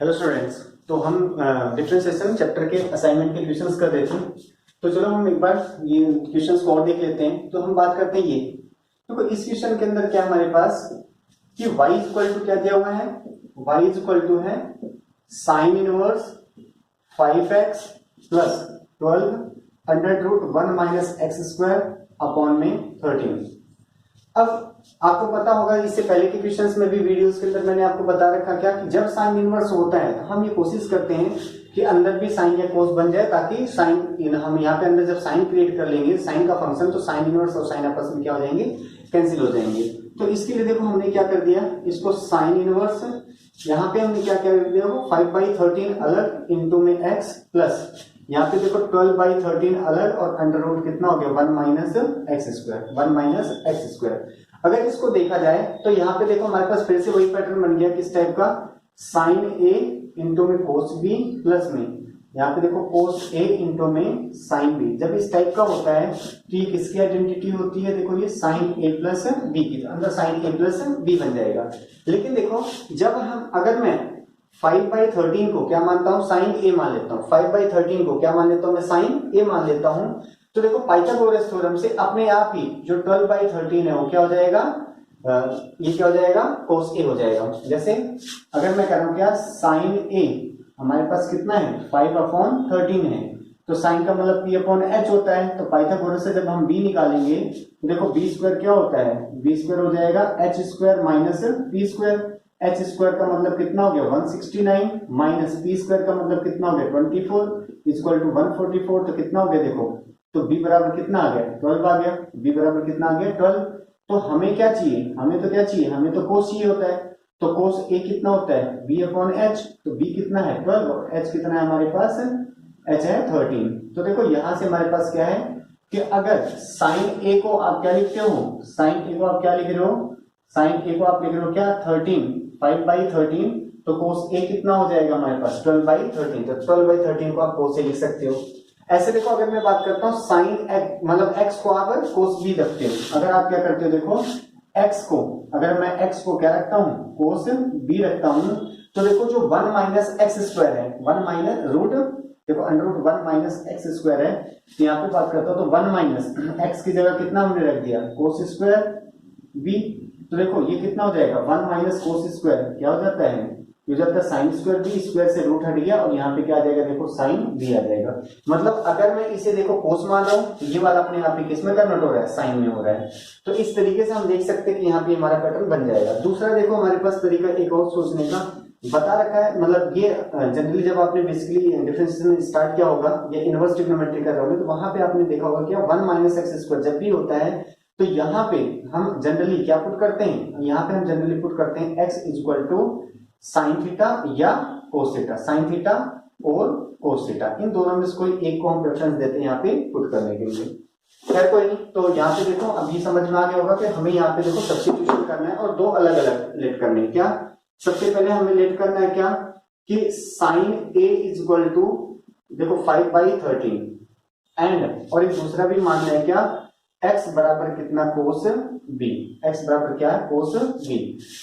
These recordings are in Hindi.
Hello students. तो हम डिफरेंशिएशन चैप्टर के असाइनमेंट के क्वेश्चंस कर रहे थे। तो चलो हम एक बार ये क्वेश्चंस को और देख लेते हैं। तो हम बात करते हैं ये देखो, इस क्वेश्चन के अंदर क्या हमारे पास कि y इक्वल टू क्या दिया हुआ है, y इक्वल टू है sine inverse 5x plus 12 under root 1 minus x square upon में 13। अब आपको पता होगा, इससे पहले के क्वेश्चंस में भी वीडियोस के अंदर मैंने आपको बता रखा क्या कि जब साइन इनवर्स होता है तो हम ये कोशिश करते हैं कि अंदर भी साइन या कोस बन जाए, ताकि साइन हम यहाँ पे अंदर जब साइन क्रिएट कर लेंगे साइन का फंक्शन, तो साइन इनवर्स और साइन आपस में क्या हो जाएंगे, कैंसिल हो जाएंगे। तो इसके लिए देखो हमने क्या कर दिया, इसको साइन इनवर्स यहाँ पे हमने क्या कर दिया, 5/13 अलग इंटू में x प्लस यहाँ पे देखो 12/13 अलग और अंडर रूट कितना हो गया 1 माइनस एक्स स्क्वायर। अगर इसको देखा जाए तो यहाँ पे देखो हमारे पास फिर से वही पैटर्न बन गया किस टाइप का, साइन ए इंटू में कोस बी प्लस में यहाँ पे देखो कोस ए इंटू में साइन बी। जब इस टाइप का होता है तो ये किसकी आइडेंटिटी होती है, देखो ये साइन ए प्लस बी की, अंदर साइन ए प्लस बी बन जाएगा। लेकिन देखो जब हम अगर मैं 5/13 को क्या मानता हूं, साइन ए मान लेता हूं, 5/13 को क्या मान लेता हूं मैं, साइन ए मान लेता हूं, तो देखो पाइथागोरस थ्योरम से अपने आप ही जो 12/13 है वो क्या हो जाएगा, ये क्या हो जाएगा, कोस ए हो जाएगा। जैसे अगर मैं कह रहा हूं क्या, साइन ए हमारे पास कितना है 5/13 है, तो साइन का मतलब p/h होता है। तो पाइथागोरस से जब हम b निकालेंगे तो देखो b स्क्वायर क्या होता है, b स्क्वायर हो जाएगा h square minus p square. h square का मतलब कितना हो गया 169 माइनस p स्क्वायर का मतलब कितना हो गया 24 इक्वल टू 144। तो कितना हो गया देखो, तो b बराबर कितना आ गया 12 आ गया, b बराबर कितना आ गया 12। तो हमें क्या चाहिए, हमें तो क्या चाहिए, हमें तो कोस चाहिए होता है। तो कोस a कितना होता है b/h, तो b कितना है 12 और h कितना है हमारे पास, h है 13। तो देखो यहां से हमारे पास क्या है कि अगर साइन a को आप क्या लिखते हो, साइन a को आप क्या लिख रहे हो, साइन a को आप लिख रहे हो क्या 13, 5/13, तो कोस a कितना हो जाएगा हमारे पास 12/13। तो 12/13 को आप कोस a लिख सकते हो। ऐसे देखो अगर मैं बात करता हूं साइन x मतलब x को आप कोस b रखते हो, अगर आप क्या करते हो देखो x को, अगर मैं x को क्या रखता हूं कोस b रखता हूं, तो देखो जो 1 माइनस एक्स स्क्वायर है, 1 माइनस रूट देखो under root 1 minus x square है, तो यहाँ पे बात करता हूं तो 1 माइनस एक्स की जगह कितना हमने रख दिया कोस स्क्वायर b। तो देखो ये कितना हो जाएगा 1 माइनस कोस स्क्वायर क्या हो जाता है, ये जाता है साइन स्क्वायर बी, स्क्वायर से रूट हट गया और यहाँ पे क्या आ जाएगा देखो साइन बी आ जाएगा। मतलब अगर मैं इसे देखो कोस मान रहा हूं तो ये वाला अपने यहाँ पे किस में कन्वर्ट हो रहा है, साइन में हो रहा है। तो इस तरीके से हम देख सकते हैं कि यहाँ पे हमारा पैटर्न बन जाएगा। दूसरा देखो हमारे पास तरीका एक और सोचने का बता रखा है, मतलब ये जनरली जब आपने बेसिकली डिफरेंशिएशन स्टार्ट किया होगा या इनवर्स ट्रिग्नोमेट्री कर रहे होंगे तो वहां पे आपने देखा होगा क्या 1 माइनस एक्स स्क्वायर जब भी होता है तो यहाँ पे हम जनरली क्या पुट करते हैं, यहाँ पे हम जनरली पुट करते हैं x equal to sine theta या कोस थीटा, साइन थीटा और कोस थीटा, इन दोनों में से कोई एक को हम प्रेफरेंस देते हैं यहाँ पे पुट करने के लिए। खैर कोई नहीं, तो यहाँ पे देखो अब ये समझ में आ गया होगा कि हमें यहाँ पे देखो सब्स्टिट्यूशन करना है और दो अलग अलग लेट करने हैं। क्या सबसे पहले हमें लेट करना है क्या कि साइन a इक्वल टू देखो 5/13 एंड और एक दूसरा भी मानना है क्या x बराबर कितना कोस b, x बराबर क्या है कोस b।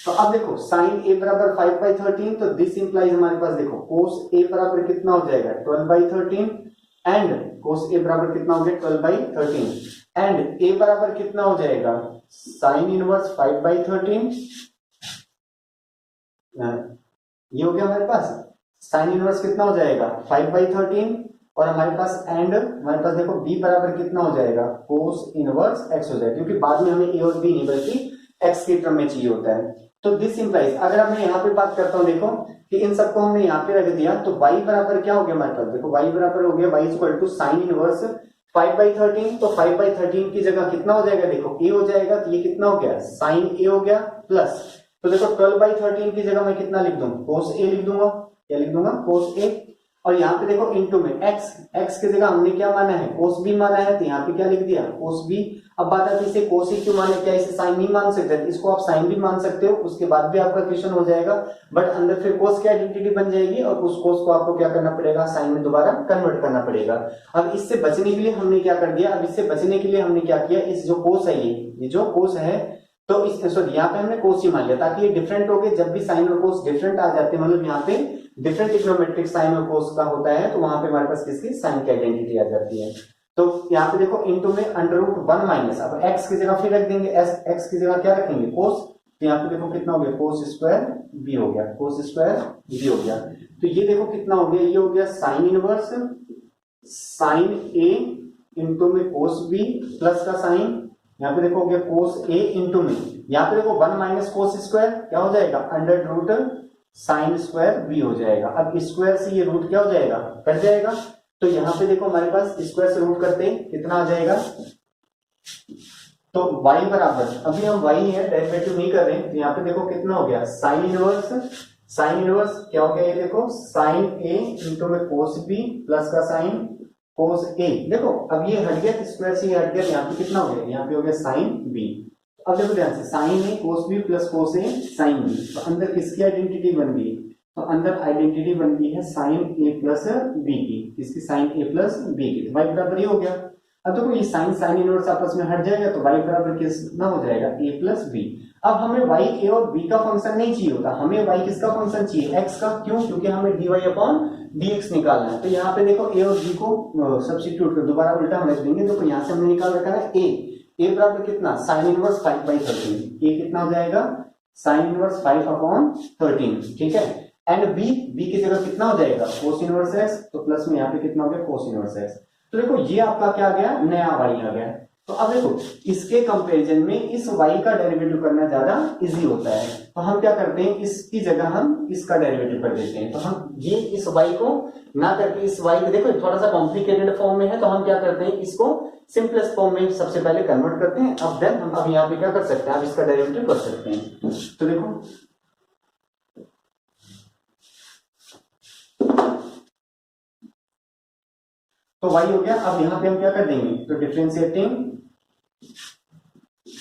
तो अब देखो साइन a बराबर 5/13, तो दिस इंप्लाइज हमारे पास देखो कोस a बराबर कितना हो जाएगा 12/13 एंड कोस a बराबर कितना हो गया 12/13 एंड a बराबर कितना हो जाएगा साइन इनवर्स 5/13, ये हो गया हमारे पास साइन इनवर्स कितना हो जाएगा 5/13 और हमारे पास एंड हमारे पास देखो b बराबर कितना हो जाएगा कोस इनवर्स x हो जाएगा, क्योंकि बाद में हमें a और b नहीं बल्कि x के टर्म में चाहिए होता है। तो दिस इंप्लाइज अगर मैं यहाँ पे बात करता हूँ देखो कि इन सबको हमने यहाँ पे रख दिया तो y बराबर क्या हो गया हमारे पास, देखो y बराबर हो गया y equal to sine inverse 5/13, तो 5/13 की जगह कितना हो जाएगा देखो a हो जाएगा, तो ये कितना हो गया साइन a हो गया प्लस, तो देखो 12/13 की जगह मैं कितना लिख दूं कोस a लिख दूंगा, क्या लिख दूंगा कोस a, और यहाँ पे देखो इनटू में x की जगह हमने क्या माना है कोस b माना है, तो यहाँ पे क्या लिख दिया कोस b। अब बात आती है इसे कोस ही क्यों माने, क्या इसे साइन नहीं मान सकते, इसको आप साइन भी मान सकते हो, उसके बाद भी आपका क्वेश्चन हो जाएगा, बट अंदर फिर कोस की आइडेंटिटी बन जाएगी और उस कोस को आपको क्या करना पड़ेगा साइन में दोबारा कन्वर्ट करना पड़ेगा। अब इससे बचने के लिए हमने क्या कर दिया, अब इससे बचने के लिए हमने क्या किया, इस जो कोस है ये जो कोस है तो इस सॉरी यहाँ पे हमने कोस ही मान लिया ताकि ये डिफरेंट हो गए। जब भी साइन और कोस डिफरेंट आ जाते हैं, मतलब यहाँ पे डिफरेंट ट्रिग्नोमेट्रिक साइन और कोस का होता है, तो वहां पे हमारे पास किसकी साइन की आइडेंटिटी आ जाती है। तो यहाँ पे देखो इनटू में √1 माइनस, अब x की जगह फिर रख देंगे, x की जगह क्या रखेंगे कोस, तो यहाँ पे देखो कितना हो गया कोस स्क्वायर b हो गया, कोस स्क्वायर b हो गया। तो ये देखो कितना हो गया, ये हो गया sine inverse sine a into में कोस b प्लस का साइन, यहाँ पे देखो हो गया कोस a इंटू में, यहाँ पे देखो 1 माइनस कोस स्क्वायर क्या हो जाएगा √ साइन स्क्वायर b हो जाएगा। अब स्क्वायर से ये रूट क्या हो जाएगा कट जाएगा, तो यहाँ पे देखो हमारे पास स्क्वायर से रूट करते हैं कितना आ जाएगा, तो y बराबर, अभी हम y है डेरिवेटिव नहीं कर रहे हैं, तो यहाँ पे देखो कितना हो गया साइन इनवर्स क्या हो गया, ये देखो साइन a इंटू में कोस b प्लस का साइन कोस a। देखो अब ये हट गया स्क्वायर से, ये हट गया, यहाँ पे कितना हो गया, यहाँ पे हो गया साइन b। अब देखो ध्यान से sine a cos b plus cos a sine b, तो अंदर किसकी आइडेंटिटी बन गई, तो अंदर आइडेंटिटी बन गई है साइन a प्लस b की, इसकी साइन a प्लस b की, तो y बराबर ये हो गया। अब देखो ये साइन इनवर्स आपस में हट जाएगा, तो y बराबर कितना हो जाएगा a प्लस b। अब हमें y a और b का फंक्शन नहीं चाहिए होता, हमें y किसका फंक्शन चाहिए, x का, क्यों, क्योंकि हमें dy अपॉन dx निकालना है। तो यहाँ पे देखो a और b को सब्स्टिट्यूट कर, दोबारा उल्टा हम लिख देंगे, देखो यहाँ से हमने निकाल रखा है a बराबर कितना साइन इनवर्स 5/13, a कितना हो जाएगा साइन इनवर्स 5/13, ठीक है। एंड b की जगह कितना हो जाएगा कोस इनवर्स x, तो प्लस में यहाँ पे कितना हो गया कोस इनवर्स x। तो देखो ये आपका क्या आ गया नया y आ गया। तो अब देखो इसके कंपैरिजन में इस y का डेरिवेटिव करना ज्यादा इजी होता है, तो हम क्या करते हैं इसकी जगह हम इसका डेरिवेटिव कर देते हैं। तो हम ये इस y को ना करके इस y को, देखो थोड़ा सा कॉम्प्लिकेटेड फॉर्म में है, तो हम क्या करते हैं इसको सिंपलेस्ट फॉर्म में सबसे पहले कन्वर्ट करते हैं। अब देन हम अब यहाँ पे क्या कर सकते हैं, अब इसका डेरिवेटिव कर सकते हैं। तो देखो तो y हो गया, अब यहाँ पे हम क्या कर देंगे, तो differentiating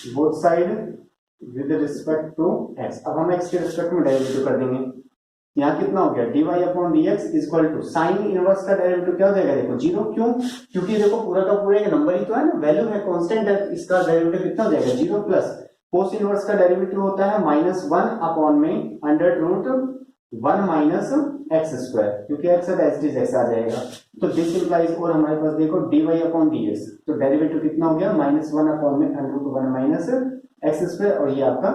both side with respect to x, अब हम x के रिस्पेक्ट में डेरिवेटिव कर देंगे। यहाँ कितना हो गया dy upon dx equal to sine inverse का डेरिवेटिव क्या हो जाएगा, देखो 0, क्यों, क्योंकि देखो पूरा का पूरा एक नंबर ही तो है ना, वैल्यू है कांस्टेंट है, इसका डेरिवेटिव कितना हो जाएगा 0 प्लस कोस इनवर्स का डेरिवेटिव होता है -1 अपॉन में √1 माइनस एक्स स्क्वायर, क्योंकि x है एज इज x आ जाएगा। तो दिस इंप्लाइज, और हमारे पास देखो dy अपॉन ds, तो डेरिवेटिव कितना हो गया -1 अपॉन में √1 माइनस एक्स स्क्वायर, और ये आपका।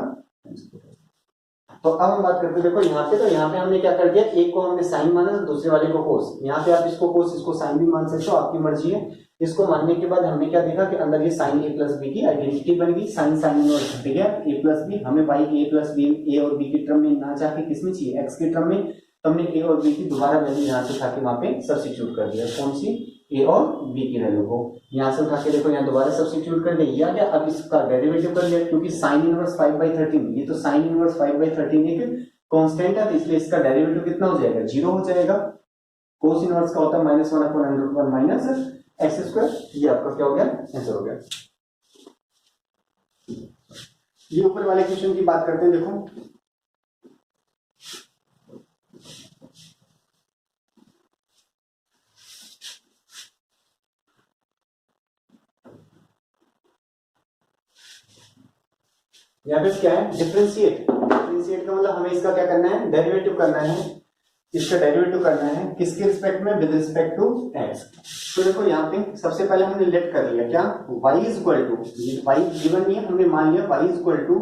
तो अब हम बात करते हैं देखो यहाँ पे, तो यहाँ पे हमने क्या कर दिया, एक को हमने साइन माना, दूसरे वाले को कोस। यहाँ पे आप इसको कोस इसको साइन भी मान सकते हो, आपकी मर्जी है। इसको मानने के बाद हमने क्या देखा कि अंदर ये साइन a प्लस बी की आइडेंटिटी बन गई, साइन इनवर्स हट गया, a प्लस बी, हमें by a plus B a और b की टर्म में ना जाके किसमें चाहिए x की टर्म में, तो हमने a और b की दोबारा वैल्यू यहाँ से उठा के वहां पे सब्स्टिट्यूट कर दिया, कौन सी a और b की वैल्यू को यहाँ से उठा के देखो यहाँ दोबारा सब्स्टिट्यूट कर दिया क्या, अब इसका डेरिवेटिव कर लिया, क्योंकि साइन इनवर्स 5/13, ये तो साइन इनवर्स 5/13 एक कांस्टेंट है, तो इसलिए इसका डेरिवेटिव कितना हो जाएगा 0 हो जाएगा। कोस इनवर्स का होता है -1 अपॉन √1 माइनस एक्स स्क्वायर, ये आपका क्या हो गया आंसर हो गया। ये ऊपर वाले क्वेश्चन की बात करते हैं, देखो यहाँ पे क्या है डिफरेंशिएट का मतलब हमें इसका क्या करना है डेरिवेटिव करना है, इसका डेरिवेटिव करना है किसके रिस्पेक्ट में, विद रिस्पेक्ट टू x। तो देखो यहाँ पे सबसे पहले हमने लेट कर लिया क्या y equal to, y given नहीं है, हमने मान लिया y इक्वल टू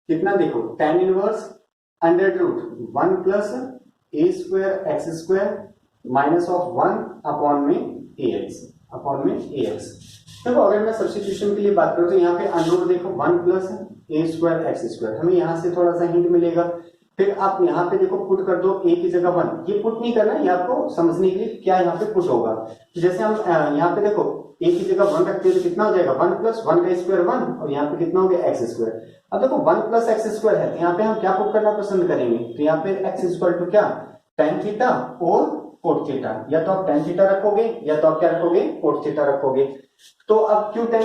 कितना, देखो tan inverse √1 plus a square x square minus of 1 upon में ax। देखो अगर मैं सब्स्टिट्यूशन के लिए बात करूं तो यहाँ पे अंडर देखो 1 plus a square x square, हमें यहाँ से थोड़ा सा हिंट मिलेगा। फिर आप यहाँ पे देखो पुट कर दो a की जगह 1, ये पुट नहीं करना है, ये आपको समझने के लिए क्या यहाँ पे पुट होगा। तो जैसे हम यहाँ पे देखो a की जगह 1 रखते हैं तो कितना हो जाएगा 1 प्लस 1 का स्क्वायर 1, और यहाँ पे कितना हो गया एक्स स्क्वायर। अब देखो 1 प्लस एक्स स्क्वायर है, तो यहाँ पे हम क्या पुट करना पसंद करेंगे, तो यहाँ पे x इक्वल टू क्या tan थीटा और कोट थीटा, या तो आप tan थीटा रखोगे या तो आप क्या रखोगे कोट थीटा रखोगे। तो अब क्यों tan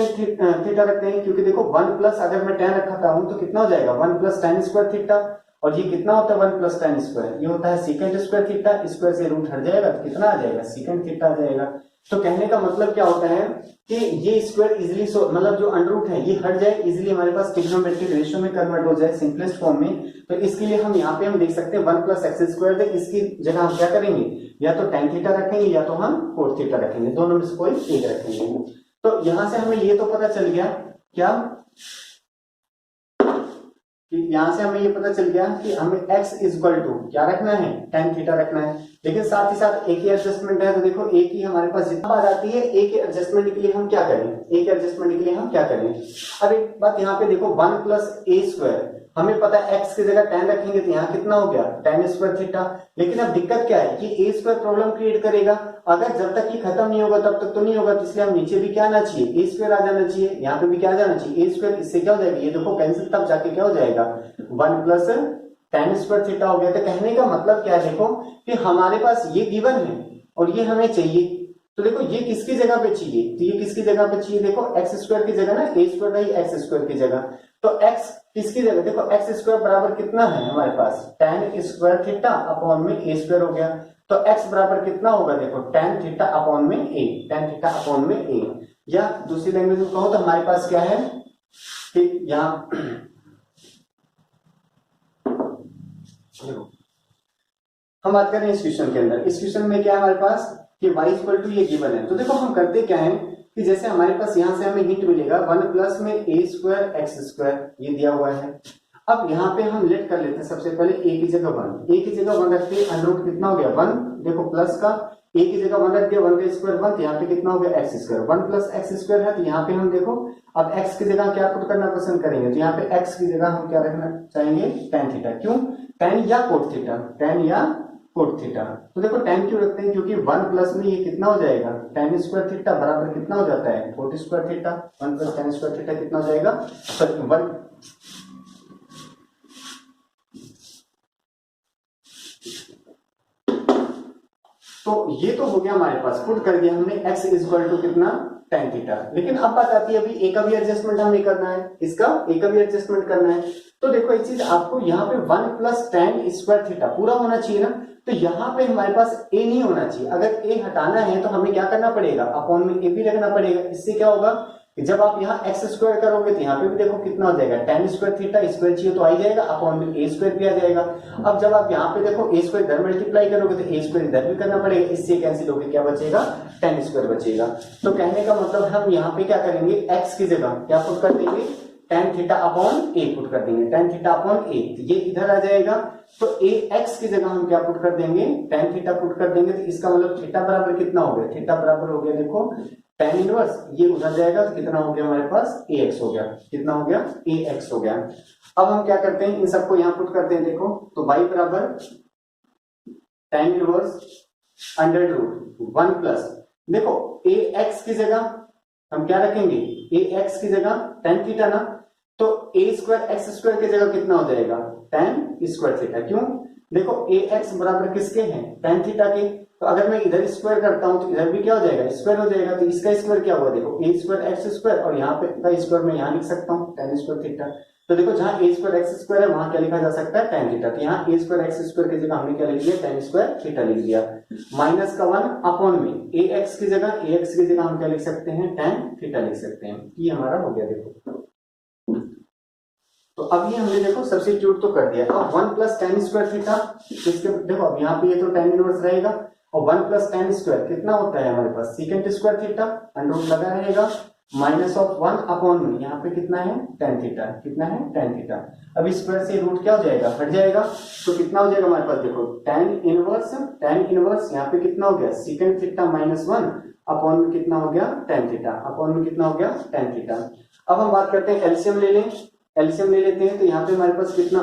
थीटा रखते हैं, क्योंकि देखो 1 प्लस अगर मैं tan रखता हूं तो कितना हो जाएगा 1 प्लस tan स्क्वायर थीटा, और ये कितना होता है 1 प्लस tan स्क्वायर, ये होता है सेकंड स्क्वायर थीटा, स्क्वायर से रूट हट जाएगा तो कितना आ जाएगा सेकंड थीटा आ जाएगा। तो कहने का मतलब क्या होता है कि ये स्क्वायर इजिली मतलब जो अंडर रूट है ये हट जाए, इजिली हमारे पास ट्रिग्नोमेट्रिक रेशियो में कन्वर्ट हो जाए सिंपलेस्ट फॉर्म में। तो इसके लिए हम यहाँ पे हम देख सकते हैं 1 प्लस एक्स स्क्वायर, इसकी जगह हम क्या करेंगे, या तो tan थीटा रखेंगे या तो हम cot थीटा रखेंगे, दोनों में से कोई एक रखेंगे। तो यहां से हमें ये तो पता चल गया क्या, कि यहां से हमें ये पता चल गया कि हमें x इक्वल टू क्या रखना है, tan थीटा रखना है। लेकिन साथ ही साथ एक ही एडजस्टमेंट है, तो देखो एक ही हमारे पास जितना बार आती है, एक ही एडजस्टमेंट के लिए हम क्या करें, एक एडजस्टमेंट के लिए हम क्या करें। अब एक बात यहाँ पे देखो 1 प्लस ए स्क्वायर, हमें पता है x की जगह tan रखेंगे तो यहाँ कितना हो गया tan स्क्वायर थीटा। लेकिन अब दिक्कत क्या है कि ए स्क्वायर प्रॉब्लम क्रिएट करेगा, अगर जब तक ये खत्म नहीं होगा तब तक तो नहीं होगा, तो इसलिए हम नीचे भी क्या आना चाहिए, ए स्क्वायर आ जाना चाहिए, यहाँ पे भी क्या आ जाना चाहिए ए स्क्वायर। इससे क्या हो जाएगा, ये देखो कैंसिल, तब जाके क्या हो जाएगा 1 प्लस tan स्क्वायर थीटा हो गया। तो कहने का मतलब क्या है, देखो कि हमारे पास ये गिवन है और ये हमें चाहिए, तो देखो ये किसकी जगह पे चाहिए, तो ये किसकी जगह पे चाहिए, देखो एक्स स्क्वायर की जगह ना, ए स्क्वायर रही एक्स स्क्वायर की जगह, तो एक्स किसकी जगह, देखो एक्स स्क्वायर बराबर कितना है हमारे पास tan स्क्वायर थीटा अपॉन में ए स्क्वायर हो गया। तो एक्स बराबर कितना होगा, देखो tan थीटा अपॉन में ए, tan थीटा अपॉन में ए, या दूसरी लैंग्वेज में कहो तो हमारे पास क्या है कि यहाँ हम बात करें इस क्वेश्चन के अंदर, इस क्वेश्चन में क्या है हमारे पास कि y इक्वल टू ये गिवन है। तो देखो हम करते क्या है कि जैसे हमारे पास यहाँ से हमें हिंट मिलेगा 1 प्लस में ए स्क्वायर एक्स स्क्वायर ये दिया हुआ है। अब यहाँ पे हम लेट कर लेते हैं सबसे पहले a की जगह 1, a की जगह 1 रखते हैं, अंडर रूट कितना हो गया 1, देखो प्लस का a की जगह 1 रख दिया, 1 का स्क्वायर 1, तो यहाँ पे कितना हो गया x square, 1 plus x square है, तो यहाँ पे हम देखो अब x की जगह क्या पुट करना पसंद करेंगे, तो यहाँ पे x की जगह हम क्या रखना चाहेंगे tan थीटा, क्यों tan या cot थीटा, tan या cot थीटा। तो देखो tan क्यों रखते हैं, क्योंकि 1 प्लस में ये कितना हो जाएगा tan स्क्वायर थीटा बराबर कितना हो जाता है cot square theta, 1 plus tan square theta कितना हो जाएगा, सॉरी 1 तो ये तो हो गया हमारे पास, पुट कर दिया हमने x इक्वल टू कितना tan थीटा। लेकिन अब बात आती है अभी ए का भी एडजस्टमेंट हमें करना है, इसका ए का भी एडजस्टमेंट करना है। तो देखो एक चीज आपको यहाँ पे 1 प्लस tan स्क्वायर थीटा पूरा होना चाहिए ना, तो यहाँ पे हमारे पास ए नहीं होना चाहिए, अगर ए हटाना है तो हमें क्या करना पड़ेगा, अपॉन में ए भी रखना पड़ेगा। इससे क्या होगा कि जब आप यहाँ एक्स स्क्वायर करोगे तो यहाँ पे भी देखो कितना हो जाएगा tan स्क्वायर थीटा, स्क्वायर चाहिए तो आ ही जाएगा, अपॉन में ए स्क्वायर भी आ जाएगा। अब जब आप यहाँ पे देखो ए स्क्वायर इधर मल्टीप्लाई करोगे तो ए स्क्वायर इधर भी करना पड़ेगा, इससे कैंसिल होकर क्या बचेगा tan स्क्वायर बचेगा। तो कहने का मतलब हम यहाँ पे क्या करेंगे, एक्स की जगह क्या पुट कर देंगे tan थीटा अपॉन ए पुट कर देंगे, tan थीटा अपॉन ए, तो ये इधर आ जाएगा। तो ए एक्स की जगह हम क्या पुट कर देंगे tan थीटा पुट कर देंगे, तो इसका मतलब थीटा बराबर कितना हो गया, थीटा बराबर हो गया देखो tan इनवर्स, ये उधर जाएगा तो कितना हो गया हमारे पास ax हो गया, कितना हो गया ax हो गया। अब हम क्या करते हैं, इन सबको यहाँ पुट करते हैं, देखो तो y बराबर tan inverse under root 1 plus, देखो ax की जगह हम क्या रखेंगे, ax की जगह tan थीटा ना, तो a स्क्वायर एक्स स्क्वायर की जगह कितना हो जाएगा tan स्क्वायर थीटा, क्यों देखो ax बराबर किसके हैं tan थीटा के, तो अगर मैं इधर स्क्वायर करता हूं तो इधर भी क्या हो जाएगा स्क्वायर हो जाएगा, तो इसका स्क्वायर क्या हुआ देखो a स्क्वायर एक्स स्क्वायर, और यहाँ पे का स्क्वायर मैं यहाँ लिख सकता हूँ tan स्क्वायर थीटा। तो देखो जहां a स्क्वायर एक्स स्क्वायर है वहां क्या लिखा जा सकता है tan थीटा, तो यहाँ a स्क्वायर एक्स स्क्वायर की जगह हमने क्या लिख दिया tan स्क्वायर थीटा लिख दिया, माइनस का 1 अपॉन में ax की जगह हम क्या लिख सकते हैं tan थीटा लिख सकते हैं। ये हमारा हो गया देखो, तो अब ये हमने देखो सब्स्टिट्यूट तो कर दिया। अब 1 प्लस tan स्क्वायर थीटा, इसके देखो अब यहाँ पे ये तो tan इनवर्स रहेगा, और 1 प्लस tan स्क्वायर कितना होता है हमारे पास second square theta, under root लगा रहेगा, माइनस ऑफ 1 अपॉन में यहाँ पे कितना है tan थीटा, कितना है tan थीटा। अब स्क्वायर से रूट क्या हो जाएगा हट जाएगा, तो कितना हो जाएगा हमारे पास देखो tan इनवर्स यहाँ पे कितना हो गया सेकंड थीटा माइनस 1 अपॉन में कितना हो गया tan थीटा, अपॉन में कितना हो गया tan थीटा। अब हम बात करते हैं एलसीएम ले लें, एलसीएम ले लेते हैं, तो यहाँ पे हमारे पास कितना,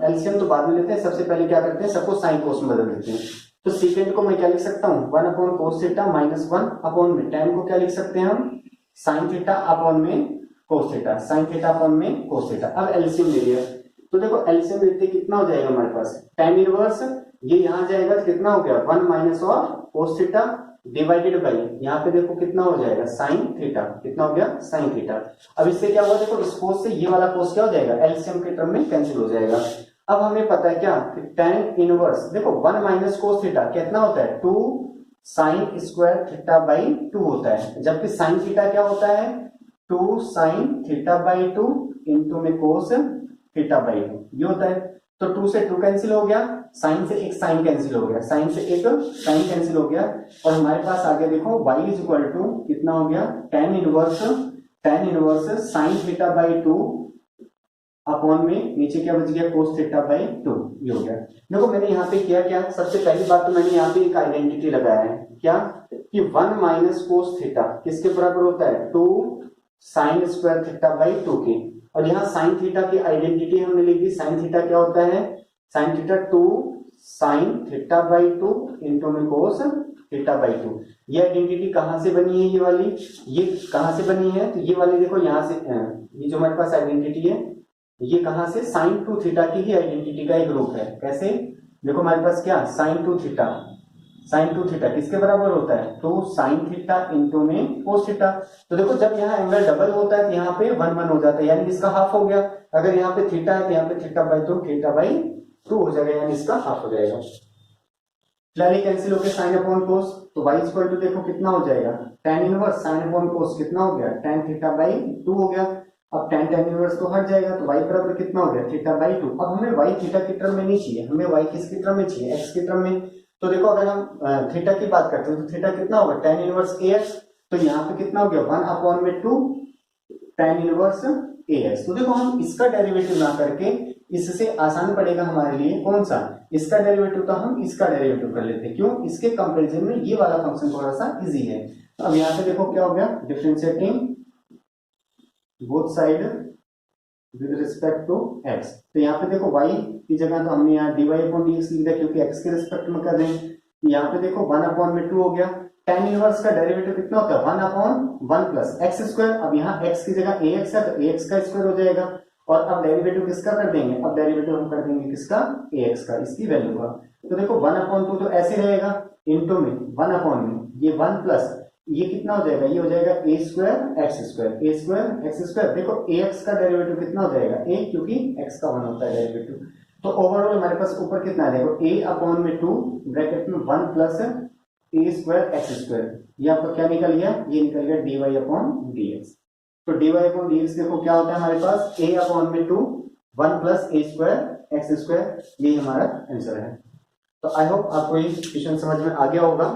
एलसीएम तो बाद में लेते हैं, सबसे पहले क्या करते हैं सबको साइन कोस में बदल देते हैं। तो सेकंड को मैं क्या लिख सकता हूँ 1 upon cos theta minus 1 upon में tan को क्या लिख सकते हैं हम साइन थीटा अपॉन में cos theta, sine theta upon में कोस थीटा। अब एलसीएम ले लिया, तो देखो एलसीएम लेते कितना हो जाएगा हमारे पास tan इनवर्स, ये यहाँ जाएगा तो कितना हो गया 1 minus of cos theta divided by यहाँ पे देखो कितना हो जाएगा साइन थीटा, कितना हो गया साइन थीटा। अब इससे क्या हुआ देखो इस कोस से ये वाला कोस क्या हो जाएगा एलसीएम के टर्म में कैंसिल हो जाएगा। अब हमें पता है क्या tan इनवर्स देखो 1 माइनस कोस थीटा कितना होता है 2 साइन स्क्वायर थीटा बाई 2 होता है, जबकि साइन थीटा क्या होता है 2 साइन थीटा बाई 2 इंटू में कोस थीटा बाई 2 ये होता है। तो 2 से 2 कैंसिल हो गया, साइन से एक साइन कैंसिल हो गया, साइन से एक साइन कैंसिल हो गया, और हमारे पास आगे देखो y इज इक्वल टू कितना हो गया tan inverse sine theta by 2 upon में नीचे क्या बच गया कोस थीटा बाई 2 ये हो गया। देखो मैंने यहाँ पे किया क्या, सबसे पहली बात तो मैंने यहाँ पे एक आइडेंटिटी लगाया है क्या कि 1 माइनस कोस थीटा किसके बराबर होता है 2 साइन स्क्वायर थीटा बाई 2 के, और यहाँ साइन थीटा की आइडेंटिटी हमने लिख दी। साइन थीटा क्या होता है sine theta 2 sine theta by 2 into में कोस थीटा बाई 2। ये आइडेंटिटी कहाँ से बनी है, ये वाली ये कहाँ से बनी है, तो ये वाली देखो यहाँ से ये जो हमारे पास आइडेंटिटी है ये कहाँ से साइन 2 थीटा की ही आइडेंटिटी का एक ग्रुप है। कैसे देखो हमारे पास क्या साइन 2 थीटा किसके बराबर होता है 2 साइन थीटा इंटू में कोस थीटा। तो देखो जब यहाँ एंगल डबल होता है तो यहाँ पे 1 1 हो जाता है, यानी इसका हाफ हो गया। अगर यहाँ पे थीटा है तो यहाँ पे थीटा बाई 2 हो जाएगा, यानी इसका हाफ हो जाएगा। क्लियरली कैंसिल हो गया साइन अपॉन कोस, तो y इक्वल टू देखो कितना हो जाएगा tan इनवर्स साइन अपॉन कोस कितना हो गया tan थीटा बाई 2 हो गया। अब tan इनवर्स तो हट जाएगा, तो y बराबर कितना हो गया थीटा बाई 2। अब हमें y थीटा की टर्म में नहीं चाहिए, हमें y किसकी टर्म में चाहिए x की टर्म में। तो देखो अगर हम थीटा की बात करते हैं तो थीटा कितना होगा tan इनवर्स ax, तो यहाँ पे कितना हो गया 1 अपॉन में 2 tan इनवर्स ax। तो देखो हम इसका डेरिवेटिव ना करके इससे आसान पड़ेगा हमारे लिए कौन सा इसका डेरिवेटिव, तो हम इसका डेरिवेटिव कर लेते हैं। क्यों, इसके कंपैरिजन में ये वाला फंक्शन थोड़ा सा इजी है। तो अब यहाँ पे देखो क्या हो गया differentiating both side with respect to x। तो यहाँ पे देखो y की जगह तो हमने यहाँ dy अपॉन dx लिख दिया क्योंकि x के रिस्पेक्ट में कर रहे हैं। यहाँ पे देखो 1 अपॉन में 2 हो गया। tan इनवर्स का डेरिवेटिव कितना होता है 1 अपॉन 1 प्लस एक्स स्क्वायर। अब यहाँ x की जगह ax है तो ax का स्क्वायर हो जाएगा, और अब डेरिवेटिव किसका कर देंगे, अब डेरिवेटिव हम कर देंगे किसका ax का, इसकी वैल्यू का। तो देखो 1 अपॉन 2 तो ऐसे रहेगा इनटू में 1 अपॉन में ये 1 प्लस ये कितना हो जाएगा, ये हो जाएगा a स्क्वायर एक्स स्क्वायर। देखो ax का डेरिवेटिव कितना हो जाएगा a, क्योंकि x का 1 होता है डेरिवेटिव। तो ओवरऑल हमारे पास ऊपर कितना है देखो a अपॉन में 2 ब्रैकेट में 1 plus a square x square, ये आपका क्या निकल गया, ये निकल गया dy अपॉन dx। तो dy अपॉन dx देखो क्या होता है हमारे पास a अपॉन में 2 1 plus a square x square, ये हमारा आंसर है। तो आई होप आपको ये क्वेश्चन समझ में आ गया होगा।